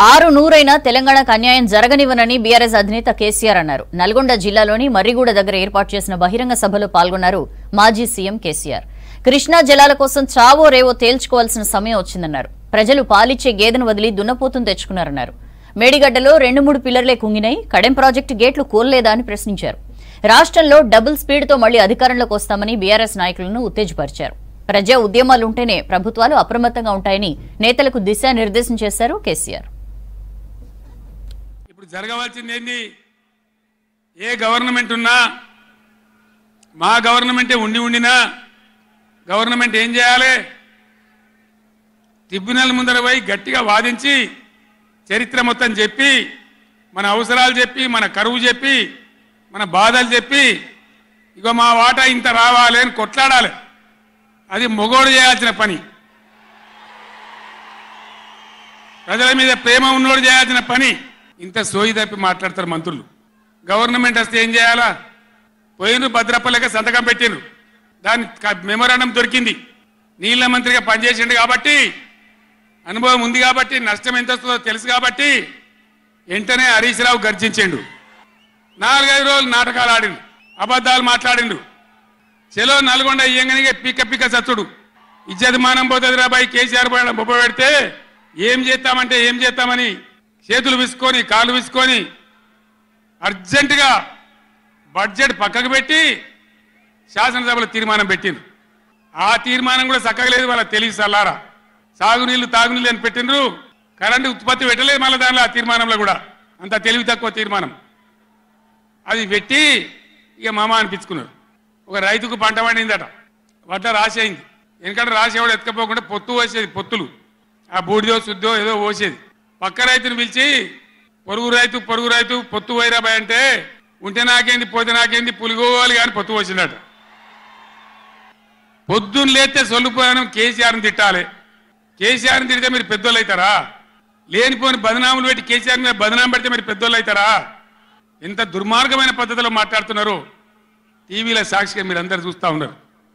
నూరైన తెలంగాణకు అన్యాయం జరగనివ్వనని బీఆర్ఎస్ అధినేత కేసీఆర్ అన్నారు. నల్గొండ జిల్లాలోని మర్రిగూడ దగ్గర ఏర్పాటు చేసిన బహిరంగ సభలో పాల్గొన్నారు మాజీ సీఎం కేసీఆర్. కృష్ణా జలాల కోసం చావో రేవో తేల్చుకోవాల్సిన సమయం వచ్చిందన్నారు. ప్రజలు పాలిచ్చే గేదెను వదిలి దున్నపోతును తెచ్చుకున్నారన్నారు. మేడిగడ్డలో 2-3 పిల్లర్లే కుంగినాయి, కడెం ప్రాజెక్టు గేట్లు కోల్లేదా అని ప్రశ్నించారు. రాష్ట్రంలో డబుల్ స్పీడ్తో మళ్లీ అధికారంలోకి వస్తామని బీఆర్ఎస్ నాయకులను ఉత్తేజపరిచారు. ప్రజా ఉద్యమాలుంటేనే ప్రభుత్వాలు అప్రమత్తంగా ఉంటాయని నేతలకు దిశానిర్దేశం చేశారు కేసీఆర్. ఇప్పుడు జరగవలసింది ఏంది? ఏ గవర్నమెంట్ ఉన్నా, మా గవర్నమెంటే ఉండినా గవర్నమెంట్ ఏం చేయాలి? ట్రిబ్యునల్ ముందర పోయి గట్టిగా వాదించి చరిత్ర మొత్తం చెప్పి, మన అవసరాలు చెప్పి, మన కరువు చెప్పి, మన బాధలు చెప్పి, ఇగో మా వాటా ఇంత రావాలి అని కొట్లాడాలి. అది మొగోడు చేయాల్సిన పని, ప్రజల మీద ప్రేమ ఉన్నోడు చేయాల్సిన పని. ఇంత సోయి తప్పి మాట్లాడతారు మంత్రులు. గవర్నమెంట్ వస్తే ఏం చేయాలా? పోయినరు భద్రపల్లెక సంతకం పెట్టినరు, దాని మెమోరాండం దొరికింది. నీళ్ల మంత్రిగా పనిచేసిండు కాబట్టి, అనుభవం ఉంది కాబట్టి, నష్టం ఎంత వస్తుందో తెలుసు కాబట్టి వెంటనే హరీష్ రావు గర్జించిండు. 4-5 రోజులు నాటకాలు ఆడిండు, అబద్ధాలు మాట్లాడిండు. చెలో నల్గొండ ఇయ్యంగానే పిక్క సచ్చుడు. ఇజ్జతమానం పోతుంది రాబాయి కేసీఆర్ బొబ్బ పెడితే ఏం చేస్తామంటే ఏం చేస్తామని చేతులు విసుకొని కాళ్ళు విసుకొని అర్జెంటుగా బడ్జెట్ పక్కకు పెట్టి శాసనసభలో తీర్మానం పెట్టిండ్రు. ఆ తీర్మానం కూడా చక్కగలేదు, వాళ్ళ తెలివి సల్లారా. సాగునీళ్లు తాగునీళ్ళు అని పెట్టిండ్రు, కరెంటు ఉత్పత్తి పెట్టలేదు. మళ్ళీ దానిలో ఆ తీర్మానంలో కూడా అంత తెలివి తక్కువ తీర్మానం. అది పెట్టి ఇక మామ అనిపించుకున్నారు. ఒక రైతుకు పంట పండిందట, వడ్ల రాసి అయింది. ఎందుకంటే రాసేవాడు ఎత్తుకపోకుండా పొత్తు పోసేది, పొత్తులు ఆ బూడిదో శుద్ధో ఏదో పోసేది. పక్క రైతుని పిలిచి పొరుగు రైతు పొత్తు వైరాబాయ్ అంటే, ఉంటే నాకేంది పోతే నాకేంది పులిగోవాలి కానీ పొత్తు పోసిందట. పొద్దున్న లేస్తే సొల్లుపోయాను కేసీఆర్ని తిట్టాలి. కేసీఆర్ని తిడితే మీరు పెద్దోళ్ళు అవుతారా? లేనిపోని బదనాములు పెట్టి కేసీఆర్ మీద బదనాం పెడితే మీరు పెద్దోళ్ళు అవుతారా? ఎంత దుర్మార్గమైన పద్ధతిలో మాట్లాడుతున్నారు. టీవీలో సాక్షిగా మీరు అందరు చూస్తూ ఉన్నారు.